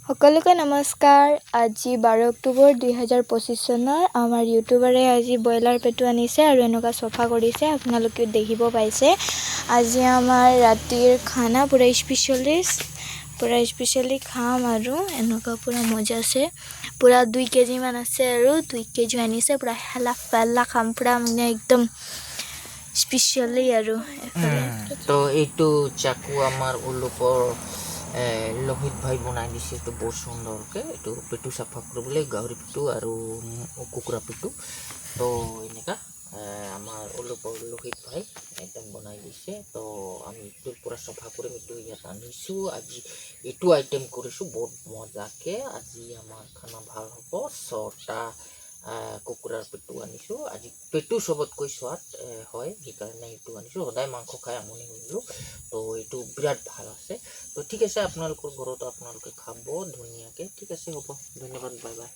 সকলোকে নমস্কাৰ। আজি 12 অক্টোবৰ 2025 চনৰ আমাৰ ইউটিউবাৰে আজি ব্ৰইলাৰ পেটু আনিছে আৰু এনেকুৱা চফা কৰিছে, আপোনালোকে দেখিব পাইছে। আজি আমাৰ ৰাতিৰ খানা পুৰা স্পেচিয়েলি খাম আৰু এনেকুৱা পুৰা মজা আছে। পুৰা 2 কেজি মান আছে আৰু 2 কেজি আনিছে, পুৰা হেলা খাম পুৰা মানে একদম স্পেচিয়েলি আৰু তো এইটো চাকু আমাৰ ওলুপৰ লোহিত ভাই বনাই দিছে। এইটো বহুত সুন্দৰকে এইটো পেটু চাফা কৰিবলৈ গাহৰি পেটু আৰু কুকুৰা পেটু। তো এনেকা আমাৰ ওলুপৰ লোহিত ভাই একদম বনাই দিছে। তো আমি এইটোৰ পৰা চাফা কৰিম, এইটো ইয়াত আনিছোঁ। আজি এইটো আইটেম কৰিছোঁ বহুত মজাকে। আজি আমাৰ খানা ভাল হ'ব। 6টা কুকুৰাৰ পেটু আনিছোঁ। আজি পেটু চবতকৈ সোৱাদ হয়, সেইকাৰণে এইটো আনিছোঁ। সদায় মাংস খাই আমনি হৈ গ'লোঁ, তো এইটো বিৰাট ভাল আছে। তো ঠিক আছে, আপোনালোকৰ ঘৰতো আপোনালোকে খাব ধুনীয়াকৈ। ঠিক আছে, হ'ব, ধন্যবাদ, বাই বাই।